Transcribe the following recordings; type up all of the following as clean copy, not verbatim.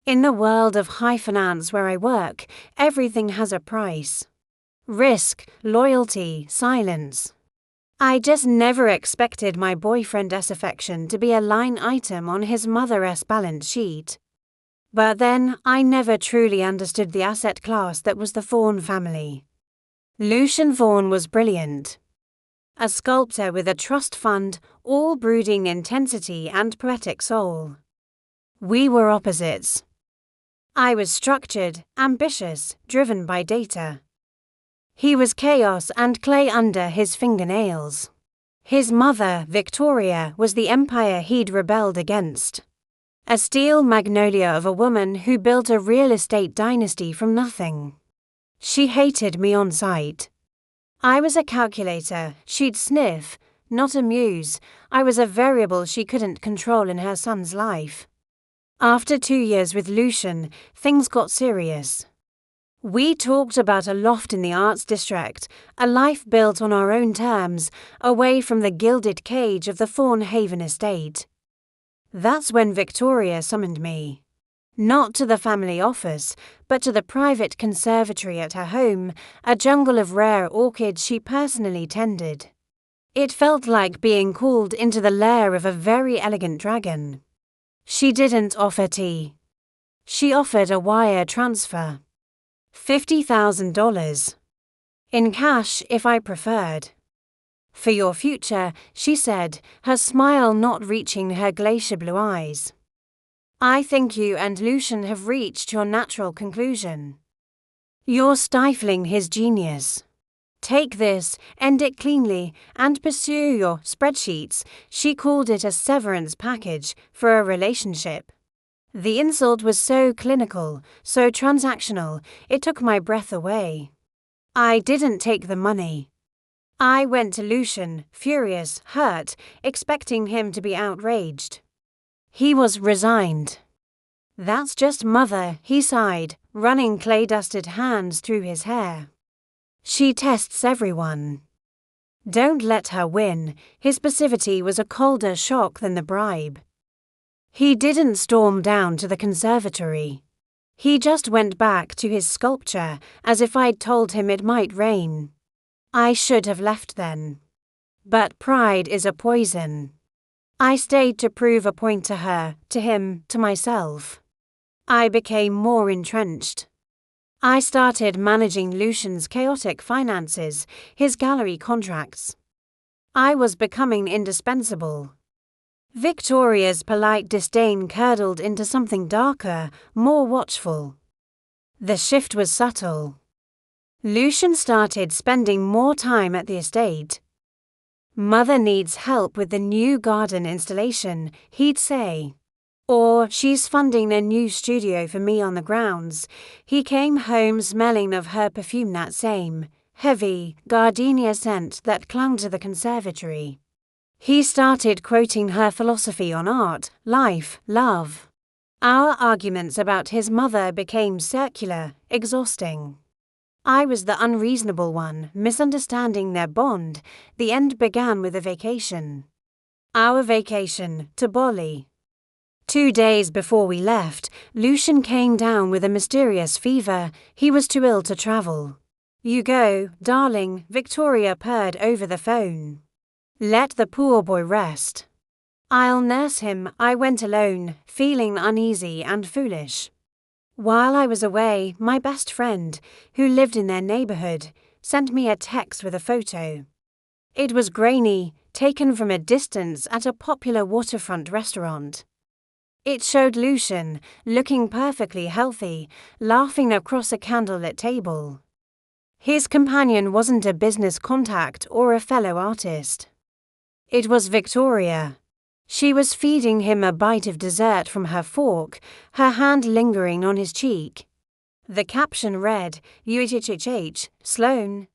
In the world of high finance where I work, everything has a price. Risk, loyalty, silence. I just never expected my boyfriend's affection to be a line item on his mother's balance sheet. But then, I never truly understood the asset class that was the Vaughan family. Lucian Vaughan was brilliant. A sculptor with a trust fund, all brooding intensity and poetic soul. We were opposites. I was structured, ambitious, driven by data. He was chaos and clay under his fingernails. His mother, Victoria, was the empire he'd rebelled against. A steel magnolia of a woman who built a real estate dynasty from nothing. She hated me on sight. I was a calculator she'd sniff, not a muse. I was a variable she couldn't control in her son's life. After 2 years with Lucian, things got serious. We talked about a loft in the Arts District, a life built on our own terms, away from the gilded cage of the Vaughan Haven estate. That's when Victoria summoned me. Not to the family office, but to the private conservatory at her home, a jungle of rare orchids she personally tended. It felt like being called into the lair of a very elegant dragon. She didn't offer tea. She offered a wire transfer. $50,000. In cash if I preferred. For your future, she said, her smile not reaching her glacier blue eyes. I think you and Lucian have reached your natural conclusion. You're stifling his genius. Take this, end it cleanly, and pursue your spreadsheets. She called it a severance package for a relationship. The insult was so clinical, so transactional, it took my breath away. I didn't take the money. I went to Lucian, furious, hurt, expecting him to be outraged. He was resigned. That's just mother, he sighed, running clay-dusted hands through his hair. She tests everyone. Don't let her win. His passivity was a colder shock than the bribe. He didn't storm down to the conservatory. He just went back to his sculpture, as if I'd told him it might rain. I should have left then. But pride is a poison. I stayed to prove a point to her, to him, to myself. I became more entrenched. I started managing Lucian's chaotic finances, his gallery contracts. I was becoming indispensable. Victoria's polite disdain curdled into something darker, more watchful. The shift was subtle. Lucian started spending more time at the estate. Mother needs help with the new garden installation, he'd say. Or she's funding a new studio for me on the grounds. He came home smelling of her perfume, that same, heavy, gardenia scent that clung to the conservatory. He started quoting her philosophy on art, life, love. Our arguments about his mother became circular, exhausting. I was the unreasonable one, misunderstanding their bond. The end began with a vacation. Our vacation, to Bali. 2 days before we left, Lucian came down with a mysterious fever. He was too ill to travel. You go, darling, Victoria purred over the phone. Let the poor boy rest. I'll nurse him. I went alone, feeling uneasy and foolish. While I was away, my best friend, who lived in their neighborhood, sent me a text with a photo. It was grainy, taken from a distance at a popular waterfront restaurant. It showed Lucian, looking perfectly healthy, laughing across a candlelit table. His companion wasn't a business contact or a fellow artist. It was Victoria. She was feeding him a bite of dessert from her fork, her hand lingering on his cheek. The caption read, UHHH, Sloane.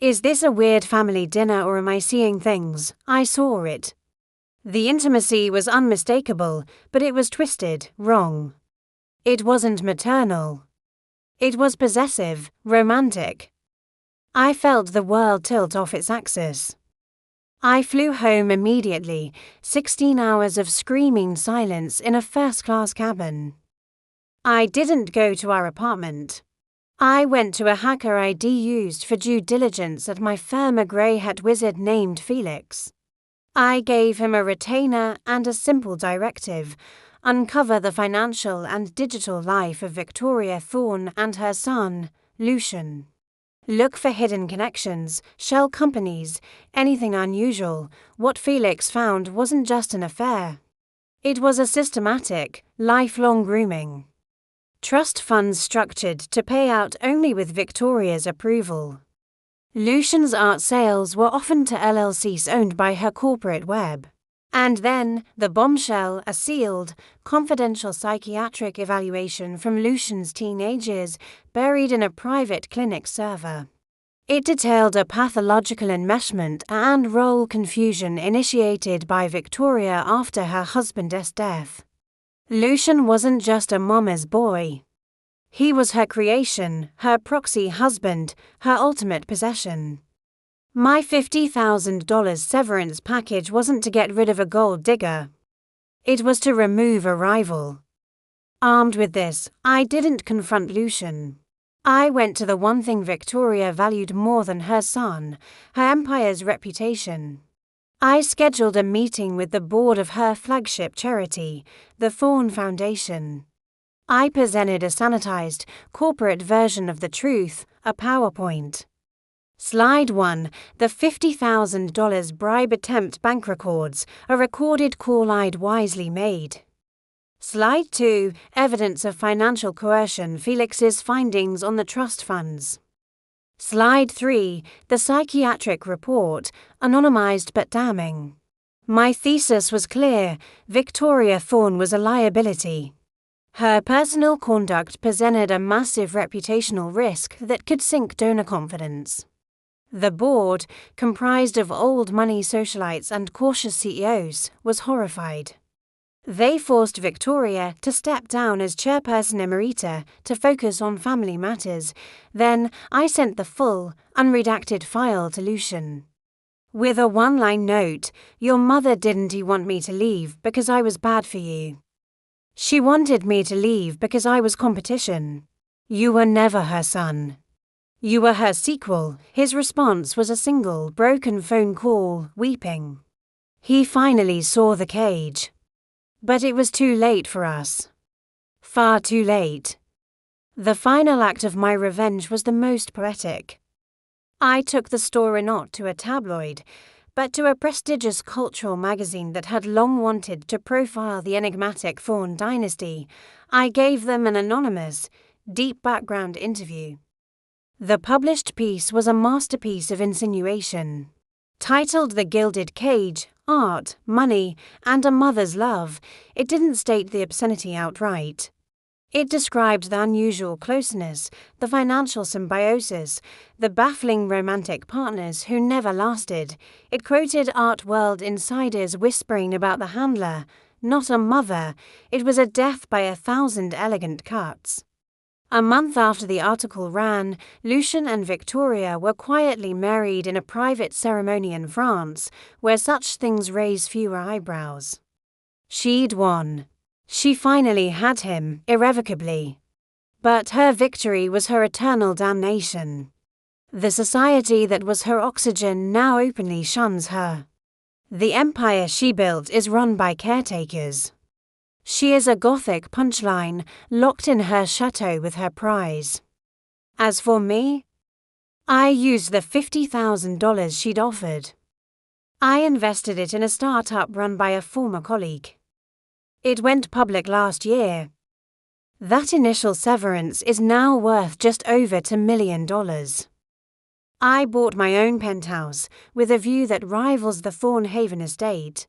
Is this a weird family dinner or am I seeing things? I saw it. The intimacy was unmistakable, but it was twisted, wrong. It wasn't maternal. It was possessive, romantic. I felt the world tilt off its axis. I flew home immediately, 16 hours of screaming silence in a first-class cabin. I didn't go to our apartment. I went to a hacker ID used for due diligence at my firm, a grey hat wizard named Felix. I gave him a retainer and a simple directive: uncover the financial and digital life of Victoria Thorne and her son, Lucian. Look for hidden connections, shell companies, anything unusual. What Felix found wasn't just an affair. It was a systematic, lifelong grooming. Trust funds structured to pay out only with Victoria's approval. Lucian's art sales were often to LLCs owned by her corporate web. And then, the bombshell, a sealed, confidential psychiatric evaluation from Lucian's teenage years buried in a private clinic server. It detailed a pathological enmeshment and role confusion initiated by Victoria after her husband's death. Lucian wasn't just a mama's boy. He was her creation, her proxy husband, her ultimate possession. My $50,000 severance package wasn't to get rid of a gold digger. It was to remove a rival. Armed with this, I didn't confront Lucian. I went to the one thing Victoria valued more than her son, her empire's reputation. I scheduled a meeting with the board of her flagship charity, the Thorne Foundation. I presented a sanitized, corporate version of the truth, a PowerPoint. Slide 1, the $50,000 bribe attempt bank records, a recorded call I'd wisely made. Slide 2, evidence of financial coercion, Felix's findings on the trust funds. Slide 3, the psychiatric report, anonymized but damning. My thesis was clear: Victoria Thorne was a liability. Her personal conduct presented a massive reputational risk that could sink donor confidence. The board, comprised of old money socialites and cautious CEOs, was horrified. They forced Victoria to step down as chairperson emerita to focus on family matters. Then I sent the full, unredacted file to Lucian. With a one-line note: "Your mother didn't want me to leave because I was bad for you. She wanted me to leave because I was competition. You were never her son. You were her sequel." His response was a single, broken phone call, weeping. He finally saw the cage. But it was too late for us. Far too late. The final act of my revenge was the most poetic. I took the story not to a tabloid, but to a prestigious cultural magazine that had long wanted to profile the enigmatic Thorne dynasty. I gave them an anonymous, deep background interview. The published piece was a masterpiece of insinuation. Titled The Gilded Cage, Art, Money, and a Mother's Love, it didn't state the obscenity outright. It described the unusual closeness, the financial symbiosis, the baffling romantic partners who never lasted. It quoted art world insiders whispering about the handler, not a mother. It was a death by 1,000 elegant cuts. A month after the article ran, Lucian and Victoria were quietly married in a private ceremony in France, where such things raise fewer eyebrows. She'd won. She finally had him, irrevocably. But her victory was her eternal damnation. The society that was her oxygen now openly shuns her. The empire she built is run by caretakers. She is a Gothic punchline, locked in her chateau with her prize. As for me, I used the $50,000 she'd offered. I invested it in a startup run by a former colleague. It went public last year. That initial severance is now worth just over $2 million. I bought my own penthouse, with a view that rivals the Thornhaven estate.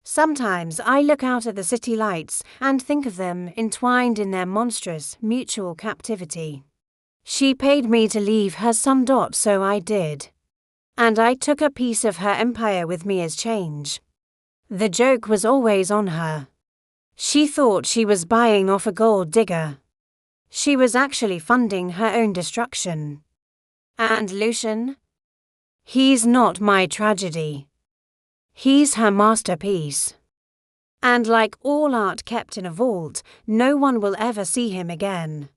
Sometimes I look out at the city lights and think of them entwined in their monstrous, mutual captivity. She paid me to leave her son. So I did. And I took a piece of her empire with me as change. The joke was always on her. She thought she was buying off a gold digger. She was actually funding her own destruction. And Lucian? He's not my tragedy. He's her masterpiece. And like all art kept in a vault, no one will ever see him again.